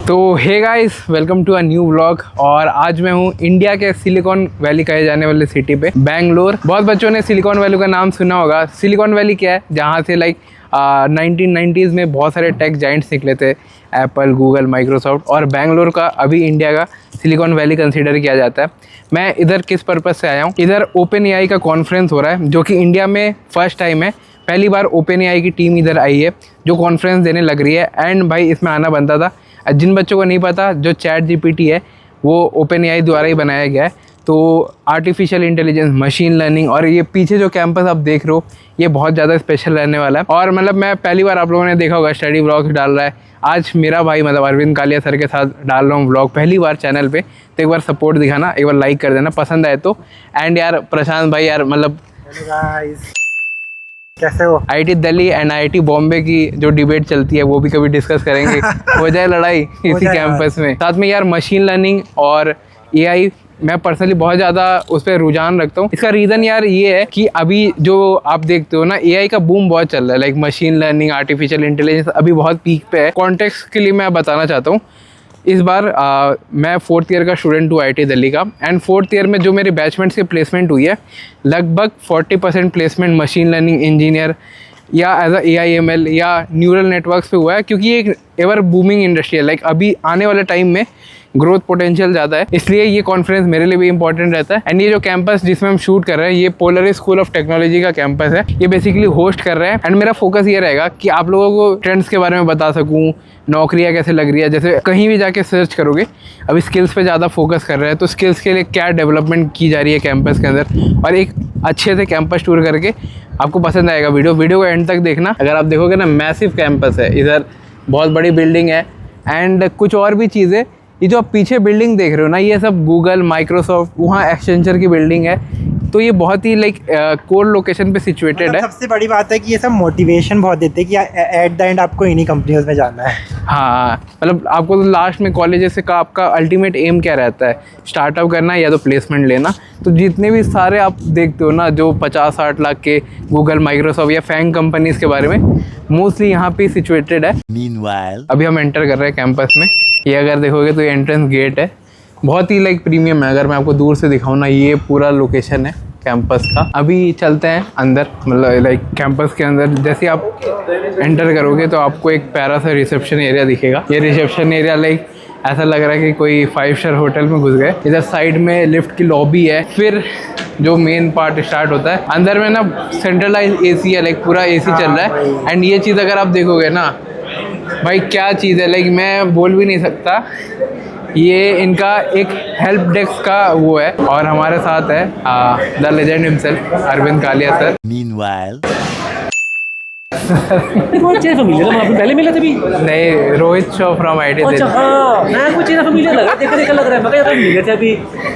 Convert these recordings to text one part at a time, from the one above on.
तो hey guys, welcome to a new vlog. और आज मैं हूँ इंडिया के सिलिकॉन वैली कहे जाने वाले सिटी पे, बेंगलोर। बहुत बच्चों ने सिलिकॉन वैली का नाम सुना होगा। सिलिकॉन वैली क्या है? जहाँ से 1990s में बहुत सारे टेक जाइंट्स निकले थे, एप्पल, गूगल, माइक्रोसॉफ्ट। और बेंगलोर का अभी इंडिया का सिलिकॉन वैली कंसीडर किया जाता है। मैं इधर किस पर्पज़ से आया हूँ? इधर ओपन एआई का कॉन्फ्रेंस हो रहा है, जो कि इंडिया में फर्स्ट टाइम है। पहली बार ओपन एआई की टीम इधर आई है जो कॉन्फ्रेंस देने लग रही है। एंड भाई, इसमें आना बनता था। जिन बच्चों को नहीं पता, जो चैट जीपीटी है वो ओपन एआई द्वारा ही बनाया गया है। तो आर्टिफिशियल इंटेलिजेंस, मशीन लर्निंग, और ये पीछे जो कैंपस आप देख रहे हो ये बहुत ज़्यादा स्पेशल रहने वाला है। और मतलब मैं पहली बार, आप लोगों ने देखा होगा, स्टडी व्लॉग डाल रहा है। आज मेरा भाई मतलब अरविंद कालिया सर के साथ डाल रहा हूँ व्लॉग पहली बार चैनल पे। तो एक बार सपोर्ट दिखाना, एक बार लाइक कर देना पसंद आए तो। एंड यार प्रशांत भाई, यार मतलब कैसे हो? IIT Delhi and IIT Bombay की जो डिबेट चलती है वो भी कभी डिस्कस करेंगे। हो जाए लड़ाई इसी कैंपस में। साथ में यार मशीन लर्निंग और एआई, मैं पर्सनली बहुत ज़्यादा उस पर रुझान रखता हूँ। इसका रीज़न यार ये है कि अभी जो आप देखते हो ना, एआई का बूम बहुत चल रहा है। Like machine learning, artificial intelligence अभी बहुत पीक पे है। कॉन्टेक्स्ट के लिए मैं बताना चाहता हूँ, इस बार मैं 4th ईयर का स्टूडेंट हूँ आईआईटी दिल्ली का। एंड 4th ईयर में जो मेरे बैचमेंट्स की प्लेसमेंट हुई है, लगभग 40% प्लेसमेंट मशीन लर्निंग इंजीनियर या एज अ AIML या न्यूरल नेटवर्क्स पे हुआ है। क्योंकि ये एक एवर बूमिंग इंडस्ट्री है। लाइक अभी आने वाले टाइम में ग्रोथ पोटेंशियल ज़्यादा है, इसलिए ये कॉन्फ्रेंस मेरे लिए भी इंपॉर्टेंट रहता है। एंड ये जो कैंपस जिसमें हम शूट कर रहे हैं, ये पोलरिस स्कूल ऑफ टेक्नोलॉजी का कैंपस है। ये बेसिकली होस्ट कर रहे हैं। एंड मेरा फोकस ये रहेगा कि आप लोगों को ट्रेंड्स के बारे में बता सकूँ, नौकरियाँ कैसे लग रही है। जैसे कहीं भी जाके सर्च करोगे, अभी स्किल्स पे ज़्यादा फोकस कर रहे हैं, तो स्किल्स के लिए क्या डेवलपमेंट की जा रही है कैंपस के अंदर। और एक अच्छे से कैंपस टूर करके आपको पसंद आएगा। वीडियो को एंड तक देखना। अगर आप देखोगे ना, मैसिव कैंपस है, इधर बहुत बड़ी बिल्डिंग है। एंड कुछ और भी चीज़ें, ये जो आप पीछे बिल्डिंग देख रहे हो ना, ये सब गूगल, माइक्रोसॉफ्ट, वहाँ एक्सचेंजर की बिल्डिंग है। तो ये बहुत ही लाइक कोर लोकेशन पे सिचुएटेड है। सबसे बड़ी बात है कि ये सब मोटिवेशन बहुत देते हैं कि एट द एंड आपको इन्हीं कंपनीज में जाना है। हाँ, मतलब आपको तो लास्ट में कॉलेजेस का आपका अल्टीमेट एम क्या रहता है? स्टार्टअप करना या तो प्लेसमेंट लेना। तो जितने भी सारे आप देखते हो ना, जो 50-60 लाख के गूगल, माइक्रोसॉफ्ट या फैंग कंपनीज के बारे में, मोस्टली यहाँ पे सिचुएटेड है। Meanwhile, अभी हम एंटर कर रहे हैं कैंपस में। ये अगर देखोगे तो ये एंट्रेंस गेट है, बहुत ही लाइक प्रीमियम है। अगर मैं आपको दूर से दिखाऊँ ना, ये पूरा लोकेशन है कैंपस का। अभी चलते हैं अंदर, मतलब लाइक कैंपस के अंदर जैसे आप एंटर करोगे तो आपको एक प्यारा सा रिसेप्शन एरिया दिखेगा। ये रिसेप्शन एरिया लाइक ऐसा लग रहा है कि कोई 5 स्टार होटल में घुस गए। इधर साइड में लिफ्ट की लॉबी है। फिर जो मेन पार्ट स्टार्ट होता है, अंदर में ना सेंट्रलाइज एसी है, लाइक पूरा एसी चल रहा है। एंड ये चीज़ अगर आप देखोगे ना भाई, क्या चीज़ है, लाइक मैं बोल भी नहीं सकता। ये इनका एक हेल्प डेस्क का वो है। और हमारे साथ है the legend himself Arvind Kalia sir. meanwhile, बहुत चेहरा फैमिलियर लगा। आपने पहले मिले थे भी? नहीं, रोहित शो फ्रॉम आईआईटी अच्छा, दिल्ली। हाँ, मैं कुछ चेहरा फैमिलियर लगा, देखा लग रहा है। मैं कहा मिले थे अभी।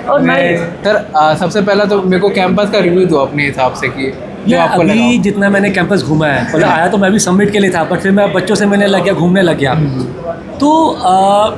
और नहीं सर, सबसे पहला तो मेरे को कैंपस का रिव्यू दो अपने हिसाब से कि जो आपको अभी लगा। जितना मैंने कैंपस घूमा है, मतलब आया तो मैं भी सबमिट के लिए था, बट फिर मैं बच्चों से मिलने लग गया, घूमने लग गया। तो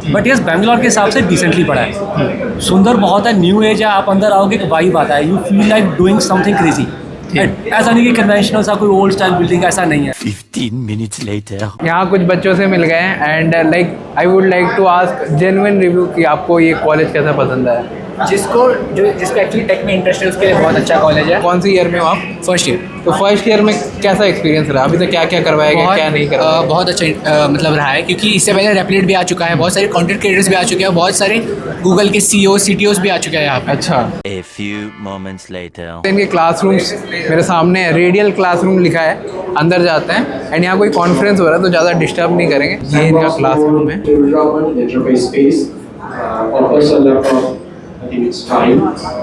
बट यस, बैंगलोर के हिसाब से डिसेंटली पड़ा है। सुंदर बहुत है, न्यू एज है। आप अंदर आओगे एक वाइब आता है, you feel like doing something crazy. ऐसा नहीं कि कन्वेंशनल सा कोई ओल्ड स्टाइल बिल्डिंग, ऐसा नहीं है। 15 minutes later. यहाँ कुछ बच्चों से मिल गए हैं। And like I would like to ask genuine review कि आपको ये कॉलेज कैसा पसंद है? जिसको एक्चुअली टेक में इंटरेस्ट है उसके लिए बहुत अच्छा कॉलेज है। कौन सी ईयर में हो आप? First year. तो फर्स्ट ईयर में कैसा एक्सपीरियंस रहा? अभी तक क्या क्या करवाया गया, क्या नहीं करवाया? बहुत अच्छा मतलब रहा है, क्योंकि इससे पहले रेपलेट भी आ चुका है, बहुत सारे कंटेंट क्रिएटर्स भी आ चुके हैं, बहुत सारे गूगल के CEO CTOs भी आ चुके हैं यहाँ पे। अच्छा। A few moments later. इनके क्लासरूम्स मेरे सामने है, रेडियल क्लासरूम लिखा है। अंदर जाते हैं। एंड यहाँ कोई कॉन्फ्रेंस हो रहा है तो ज़्यादा डिस्टर्ब नहीं करेंगे। ये इनका क्लासरूम है।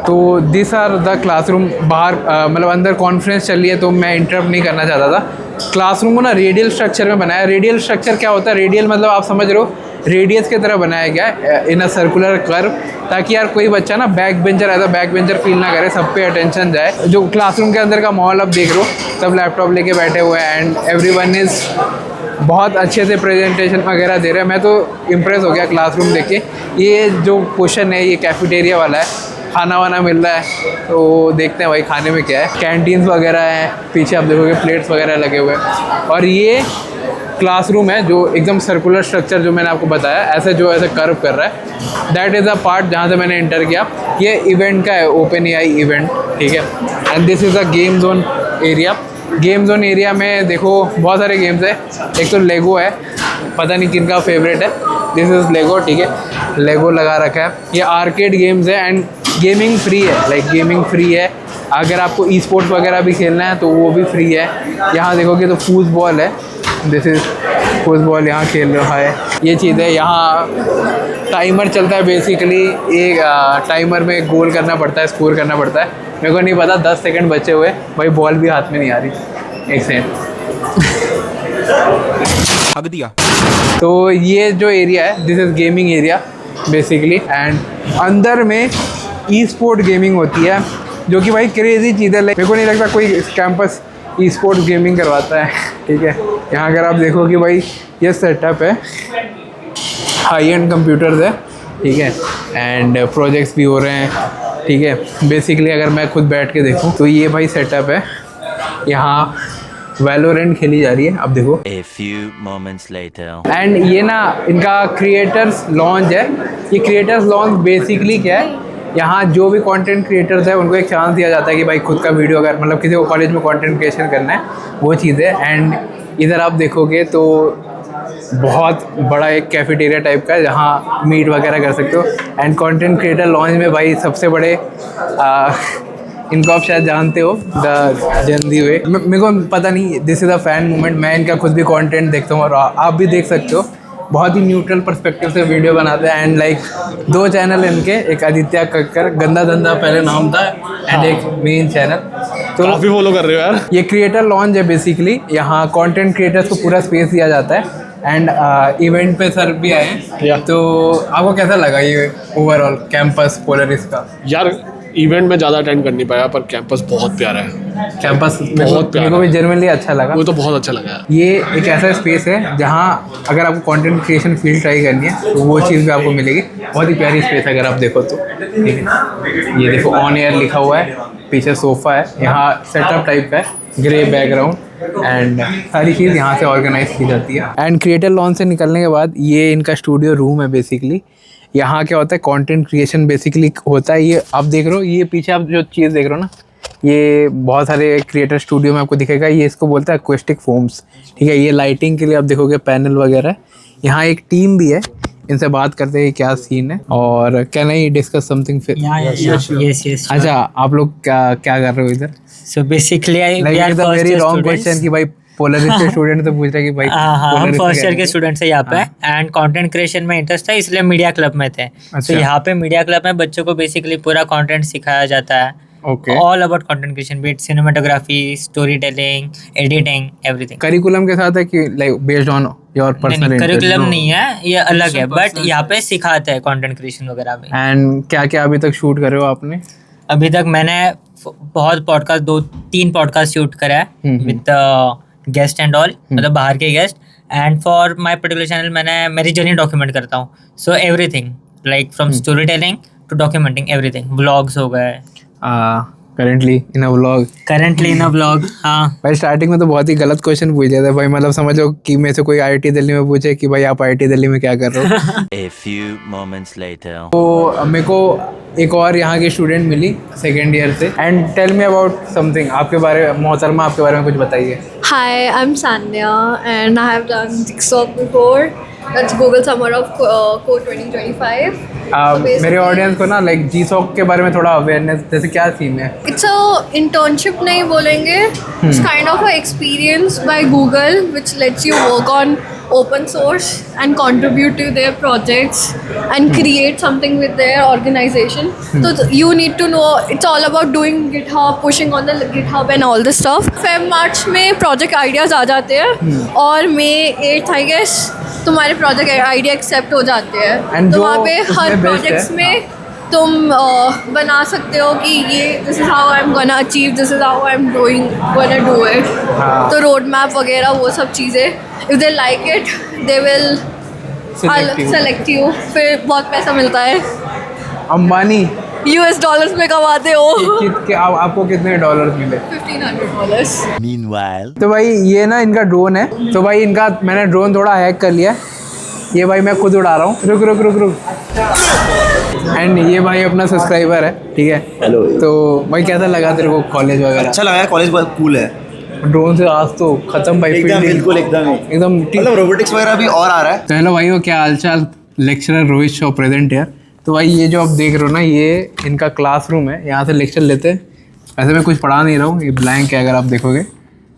तो दिस आर द क्लासरूम। बाहर मतलब अंदर कॉन्फ्रेंस चल रही है तो मैं इंटरप्ट नहीं करना चाहता था। क्लासरूम को ना रेडियल स्ट्रक्चर में बनाया। रेडियल स्ट्रक्चर क्या होता है? रेडियल मतलब आप समझ रहे हो, रेडियस की तरह बनाया गया है इन अ सर्कुलर कर्व, ताकि यार कोई बच्चा ना बैक बेंचर फील ना करे, सब पे अटेंशन जाए। जो क्लासरूम के अंदर का माहौल आप देख रहे हो, सब लैपटॉप लेके बैठे हुए हैं। एंड एवरीवन इज़ बहुत अच्छे से प्रेजेंटेशन वगैरह दे रहे हैं। मैं तो इम्प्रेस हो गया क्लासरूम देख के। ये जो पोर्शन है ये कैफेटेरिया वाला है, खाना वाना मिल रहा है। तो देखते हैं भाई खाने में क्या है। कैंटीन्स वगैरह हैं, पीछे आप देखोगे प्लेट्स वगैरह लगे हुए हैं। और ये क्लासरूम है जो एकदम सर्कुलर स्ट्रक्चर जो मैंने आपको बताया, ऐसे कर्व कर रहा है, दैट इज़ अ पार्ट जहाँ से मैंने एंटर किया। ये इवेंट का है, ओपन एआई इवेंट, ठीक है। And this is a game zone area. Game zone area में देखो बहुत सारे गेम्स है। एक तो लेगो है, पता नहीं किनका फेवरेट है, दिस इज़ लेगो, ठीक है, लेगो लगा रखा है। ये आर्केड गेम्स है एंड गेमिंग फ्री है, लाइक गेमिंग फ्री है। अगर आपको ई स्पोर्ट्स वगैरह भी खेलना है तो वो भी फ्री है। यहाँ देखोगे तो फुटबॉल है, दिस इज़ फुटबॉल, यहाँ खेल रहा है, ये चीज़ है। यहाँ टाइमर चलता है बेसिकली, एक टाइमर में गोल करना पड़ता है, स्कोर करना पड़ता है। मेरे को नहीं पता, 10 सेकंड बचे हुए, भाई बॉल भी हाथ में नहीं आ रही, एक सेकंड। हक दिया। तो ये जो एरिया है this is gaming area basically, and अंदर में ई स्पोर्ट गेमिंग होती है जो कि भाई क्रेजी चीज़ है। लाइक मेरे को नहीं लगता कोई कैंपस ई स्पोर्ट गेमिंग करवाता है, ठीक है। यहाँ अगर आप देखो कि भाई ये सेटअप है, हाई एंड कंप्यूटर्स है, ठीक है, एंड प्रोजेक्ट्स भी हो रहे हैं, ठीक है। बेसिकली अगर मैं खुद बैठ के देखूँ तो ये भाई सेटअप है, यहाँ वैलोरेंट खेली जा रही है, अब देखो। A few moments later. And ये ना इनका क्रिएटर्स लॉन्च है। ये क्रिएटर्स लॉन्च बेसिकली क्या है, यहाँ जो भी कंटेंट क्रिएटर्स है उनको एक चांस दिया जाता है कि भाई खुद का वीडियो, अगर मतलब किसी को कॉलेज में कंटेंट क्रिएशन करना है, वो चीज़ है। एंड इधर आप देखोगे तो बहुत बड़ा एक कैफेटेरिया टाइप का है जहाँ मीट वगैरह कर सकते हो। एंड कंटेंट क्रिएटर लॉन्च में भाई सबसे बड़े इनको आप शायद जानते हो, द जल्दी वे, मेरे को पता नहीं, this is a fan movement. मैं इनका खुद भी कंटेंट देखता हूँ और आप भी देख सकते हो, बहुत ही न्यूट्रल पर्सपेक्टिव से वीडियो बनाते हैं। एंड लाइक 2 चैनल इनके, एक आदित्य कक्कर, गंदा धंधा पहले नाम था, एंड एक मेन चैनल, तो काफी फॉलो कर रहे हो यार। ये क्रिएटर लॉन्च है बेसिकली। यहाँ कंटेंट क्रिएटर्स को पूरा स्पेस दिया जाता है। एंड इवेंट पे सर भी आए हैं, तो आपको कैसा लगा ये ओवरऑल कैंपस पोलरिस का? यार इवेंट में ज़्यादा अटेंड कर नहीं पाया, पर कैंपस बहुत प्यारा है। कैंपस बहुत प्यारा मेरे को भी जेन्युइनली अच्छा लगा। वो तो बहुत अच्छा लगा यार। ये एक ऐसा स्पेस है जहाँ अगर आपको कंटेंट क्रिएशन फील्ड ट्राई करनी है तो वो चीज़ भी आपको मिलेगी। बहुत ही प्यारी स्पेस है अगर आप देखो तो, ठीक है। ये देखो ऑन एयर लिखा हुआ है, पीछे सोफ़ा है, यहाँ सेटअप टाइप का है, ग्रे बैकग्राउंड, एंड सारी चीज़ यहाँ से ऑर्गेनाइज की जाती है। एंड क्रिएटर लॉन्च से निकलने के बाद ये इनका स्टूडियो रूम है बेसिकली। यहाँ क्या होता है, कंटेंट क्रिएशन बेसिकली होता है। ये आप देख रहे हो, ये पीछे आप जो चीज़ देख रहे हो ना, ये बहुत सारे क्रिएटर स्टूडियो में आपको दिखेगा, ये इसको बोलता है एक्वेस्टिक फोम्स, ठीक है। ये लाइटिंग के लिए आप देखोगे पैनल वगैरह। यहाँ एक टीम भी है, इनसे बात करते हैं क्या सीन है, और कैन आई डिस्कस समथिंग फिर? yes अच्छा, आप लोग क्या कर रहे हो इधर? so basically very wrong question कि भाई पोलरिस के स्टूडेंट तो पूछ रहे कि भाई हम Polaris फर्स्ट में ईयर क्या के स्टूडेंट्स है यहाँ पे, एंड कंटेंट क्रिएशन में इंटरेस्ट था, इसलिए मीडिया क्लब में थे। अच्छा। तो यहाँ पे मीडिया क्लब में बच्चों को बेसिकली पूरा कंटेंट सिखाया जाता है, okay. All about content creation, beat cinematography, story telling, editing, everything. Curriculum के साथ है कि like based on your personal curriculum नहीं है, ये अलग है, बट यहाँ पे सिखाते हैं कंटेंट क्रिएशन वगैरह भी। एंड क्या क्या अभी तक शूट करे हो आपने? अभी तक मैंने बहुत पॉडकास्ट, 2-3 पॉडकास्ट शूट करा है विद गेस्ट एंड ऑल, मतलब बाहर के guest. And for my particular channel मैंने मेरी जर्नी डॉक्यूमेंट करता हूँ, so everything like from story telling to documenting everything. Vlogs हो गए, करेंटली इन अ व्लॉग। हाँ भाई स्टार्टिंग में तो बहुत ही गलत क्वेश्चन पूछ लिया था भाई, मतलब समझो कि मेरे से कोई आईआईटी दिल्ली में पूछे कि भाई आप आईआईटी दिल्ली में क्या कर रहे हो। A few moments later. तो मेरे को एक और यहाँ की स्टूडेंट मिली सेकेंड ईयर से, and tell me about something, आपके बारे में, मोहतरमा आपके बारे में कुछ बताइए। Hi, I'm Sanya and I have done TikTok before. That's Google Summer of Code 2025. मेरे ऑडियंस को ना लाइक GSOC के बारे में थोड़ा अवेयरनेस, जैसे क्या सीन है? It's a internship नहीं बोलेंगे. It's kind of a experience by Google which lets you work on open source and contribute to their projects and create something with their organization. So you need to know, it's all about doing GitHub, pushing on the GitHub and all this stuff. Feb-March में project ideas आ जाते हैं और May 8th I guess तुम्हारे project idea accept हो जाते हैं। तो वहाँ पे हर प्रोजेक्ट्स में तुम बना सकते हो कि ये this is how I am gonna achieve, this is how I am doing gonna do it. तो रोड मैप वगैरह वो सब चीज़ें, if they like it they will select you, फिर बहुत पैसा मिलता है। अंबानी US डॉलर्स में कमाते हो। आपको कितने डॉलर मिले? $1,500। Meanwhile, तो भाई ये ना इनका ड्रोन है, तो भाई इनका मैंने ड्रोन थोड़ा हैक कर लिया। ये भाई मैं खुद उड़ा रहा हूँ, रुक रुक रुक रुक। एंड ये भाई अपना सब्सक्राइबर है, ठीक है। हेलो। तो भाई कैसा लगा तेरे को कॉलेज वगैरह? अच्छा लगा, कॉलेज बहुत कूल है। ड्रोन से आज तो खत्म भाई, एकदम फील्डिंग। बिल्कुल एकदम मतलब रोबोटिक्स वगैरह भी और आ रहा है। तो हेलो भाई, क्या हालचाल? लेक्चरर रोहित शॉ प्रेजेंट यार। तो भाई ये जो आप देख रहे हो ना, ये इनका क्लासरूम है, यहाँ से लेक्चर लेते हैं। वैसे मैं कुछ पढ़ा नहीं रहा हूँ, ये ब्लैंक है, अगर आप देखोगे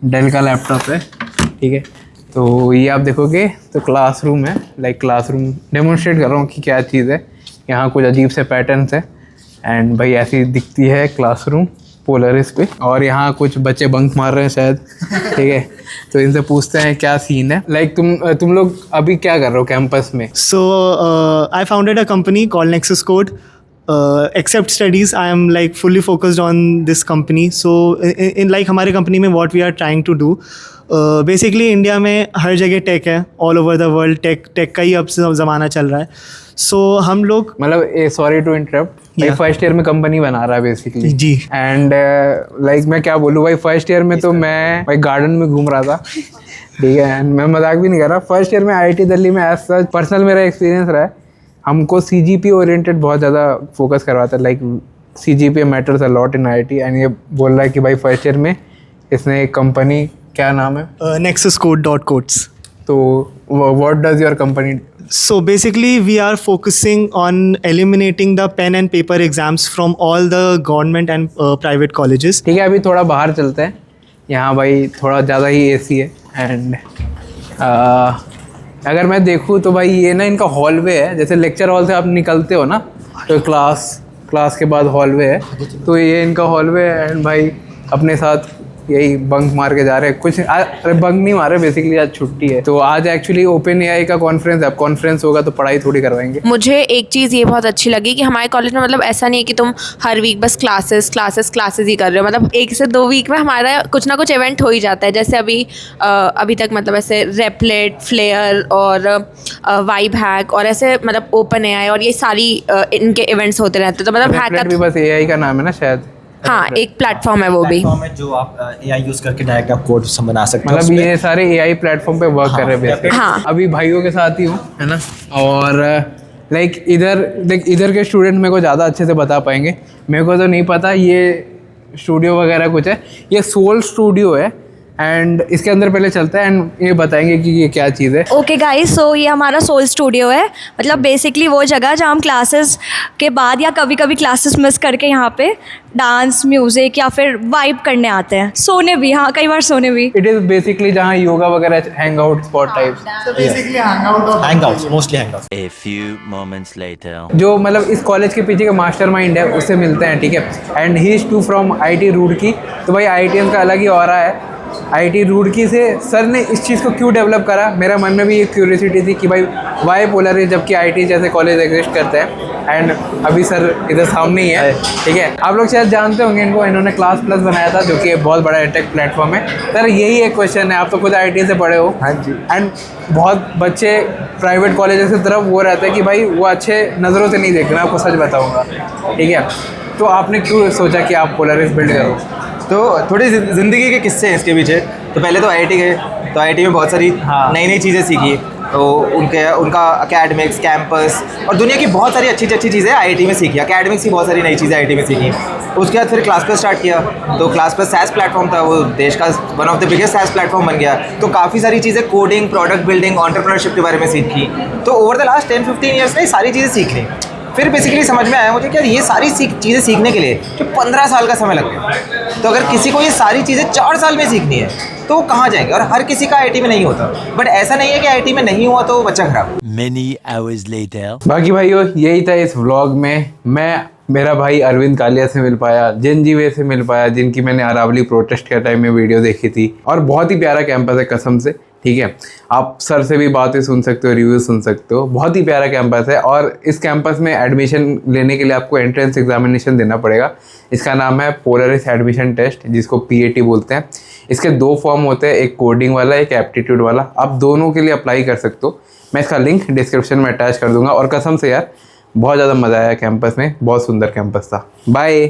डेल का लैपटॉप है, ठीक है। तो ये आप देखोगे तो क्लासरूम है, लाइक क्लासरूम डेमोन्स्ट्रेट कर रहा हूँ कि क्या चीज़ है। यहाँ कुछ अजीब से पैटर्न्स है एंड भाई ऐसी दिखती है क्लासरूम पोलरिस पे। और यहाँ कुछ बच्चे बंक मार रहे हैं शायद, ठीक है। तो इनसे पूछते हैं क्या सीन है। लाइक तुम लोग अभी क्या कर रहे हो कैंपस में? So I founded a company called Nexus Code. Except studies, I am like fully focused on this company. So in like हमारे company में what we are trying to do, basically India में हर जगह tech है, all over the world tech का ही अब ज़माना चल रहा है। So हम लोग मतलब सॉरी टू इंटरप्ट, भाई फर्स्ट ईयर में कंपनी बना रहा है बेसिकली जी। एंड लाइक मैं क्या बोलूँ भाई, फर्स्ट ईयर में तो मैं भाई गार्डन में घूम रहा था, ठीक है। एंड मैं मजाक भी नहीं कर रहा। फर्स्ट ईयर में IIT दिल्ली में एज सच पर्सनल मेरा एक्सपीरियंस रहा है, हमको CGPA ओरिएंटेड बहुत ज़्यादा फोकस करवाता है। Like CGPA matters a lot in IIT। And ये बोल रहा है कि भाई फर्स्ट ईयर में इसने एक कंपनी, क्या नाम है? nexuscode.codes. तो what does your company? So basically we are focusing on eliminating the pen and paper exams from all the government and private colleges. ठीक है, अभी थोड़ा बाहर चलते हैं। यहाँ भाई थोड़ा ज़्यादा ही AC है। एंड अगर मैं देखूँ तो भाई ये ना इनका हॉलवे है। जैसे लेक्चर हॉल से आप निकलते हो ना, तो क्लास के बाद हॉलवे है, तो ये इनका हॉलवे है। एंड भाई अपने साथ यही बंक मार के जा रहे हैं कुछ। अरे बंक नहीं मारे, बेसिकली आज छुट्टी है। तो आज एक्चुअली ओपन AI का कॉन्फ्रेंस है। अब कॉन्फ्रेंस होगा तो पढ़ाई थोड़ी करवाएंगे। मुझे एक चीज़ ये बहुत अच्छी लगी कि हमारे कॉलेज में मतलब ऐसा नहीं है कि तुम हर वीक बस क्लासेस ही कर रहे हो। मतलब 1 से 2 वीक में हमारा कुछ ना कुछ इवेंट हो ही जाता है। जैसे अभी तक मतलब ऐसे रेपलेट, फ्लेयर और वाइब हैक और ऐसे मतलब ओपन AI और ये सारी इनके इवेंट्स होते रहते हैं। तो मतलब हैक भी बस AI का नाम है ना शायद? हाँ, एक प्लेटफॉर्म है वो भी, जो आप AI यूज करके डायरेक्ट आप कोड बना सकते हैं। मतलब ये सारे AI प्लेटफॉर्म पे वर्क कर रहे हैं। हाँ। अभी भाइयों के साथ ही हूँ, है ना। और लाइक इधर के स्टूडेंट मेरे को ज़्यादा अच्छे से बता पाएंगे, मेरे को तो नहीं पता। ये स्टूडियो वगैरह कुछ है, ये सोल स्टूडियो है। एंड इसके अंदर पहले चलता है एंड ये बताएंगे कि ये क्या चीज़ है। ओके गाइस, सो ये हमारा सोल स्टूडियो है। मतलब बेसिकली वो जगह जहाँ हम क्लासेस के बाद या कभी कभी क्लासेस मिस करके यहाँ पे डांस, म्यूज़िक या फिर वाइब करने आते हैं, सोने भी, हाँ कई बार सोने भी। इट इज़ बेसिकली जहाँ योगा वगैरह hang out spot types. Hangouts, mostly Hangouts. a few moments later. जो मतलब इस कॉलेज के पीछे का मास्टरमाइंड है उससे मिलते हैं, ठीक है। And he is too from IIT Roorkee. तो भाई IITians का अलग ही ऑरा है। IIT रुड़की से सर ने इस चीज़ को क्यों डेवलप करा, मेरा मन में भी एक क्यूरियोसिटी थी कि भाई वाई पोलरिस जबकि IIT जैसे कॉलेज एग्जिस्ट करते हैं। एंड अभी सर इधर सामने ही है, ठीक है। आप लोग शायद जानते होंगे इनको, इन्होंने क्लास प्लस बनाया था जो कि बहुत बड़ा एटेक प्लेटफॉर्म है। सर यही एक क्वेश्चन है, आप तो खुद IIT से पढ़े हो। हाँ जी। एंड बहुत बच्चे प्राइवेट कॉलेजेस की तरफ वो रहते हैं कि भाई वो अच्छे नज़रों से नहीं देख रहे, मैं आपको सच बताऊँगा, ठीक है। तो आपने क्यों सोचा कि आप पोलरिस बिल्ड करो? तो थोड़ी ज़िंदगी के किस्से हैं इसके पीछे। तो पहले तो IIT गए, तो IIT में बहुत सारी नई चीज़ें सीखी। तो उनका अकेडमिक्स, कैंपस और दुनिया की बहुत सारी अच्छी चीज़ें IIT में सीखी। अकेडमिक्स की बहुत सारी नई चीज़ें IIT में सीखी। उसके बाद फिर क्लास प्लस स्टार्ट किया। तो क्लास प्लस SaaS प्लेटफॉर्म था, वो देश का one of the biggest SaaS platform बन गया। तो काफ़ी सारी चीज़ें कोडिंग, प्रोडक्ट बिल्डिंग, एंटरप्रेन्योरशिप के बारे में सीखी। तो ओवर द लास्ट 10-15 ईयर्स में ये सारी चीज़ें सीख ली। फिर बेसिकली समझ में आया मुझे कि यार ये सारी चीज़ें सीखने के लिए जो 15 साल का समय लग गया। तो अगर किसी को ये सारी चीज़ें 4 साल में सीखनी है तो वो कहाँ जाएंगे? और हर किसी का IIT में नहीं होता। बट ऐसा नहीं है कि IIT में नहीं हुआ तो बच्चा खराब। Many hours later. बाकी भाइयों यही था इस व्लॉग में। मैं मेरा भाई अरविंद कालिया से मिल पाया, जिनजीवे से मिल पाया, जिनकी मैंने अरावली प्रोटेस्ट के टाइम में वीडियो देखी थी। और बहुत ही प्यारा कैंपस है कसम से, ठीक है। आप सर से भी बातें सुन सकते हो, रिव्यू सुन सकते हो। बहुत ही प्यारा कैंपस है। और इस कैंपस में एडमिशन लेने के लिए आपको एंट्रेंस एग्जामिनेशन देना पड़ेगा। इसका नाम है पोलरिस एडमिशन टेस्ट, जिसको PAT बोलते हैं। इसके 2 फॉर्म होते हैं, एक कोडिंग वाला, एक एप्टीट्यूड वाला। आप दोनों के लिए अप्लाई कर सकते हो। मैं इसका लिंक डिस्क्रिप्शन में अटैच कर दूंगा। और कसम से यार बहुत ज़्यादा मज़ा आया कैंपस में, बहुत सुंदर कैंपस था। बाय।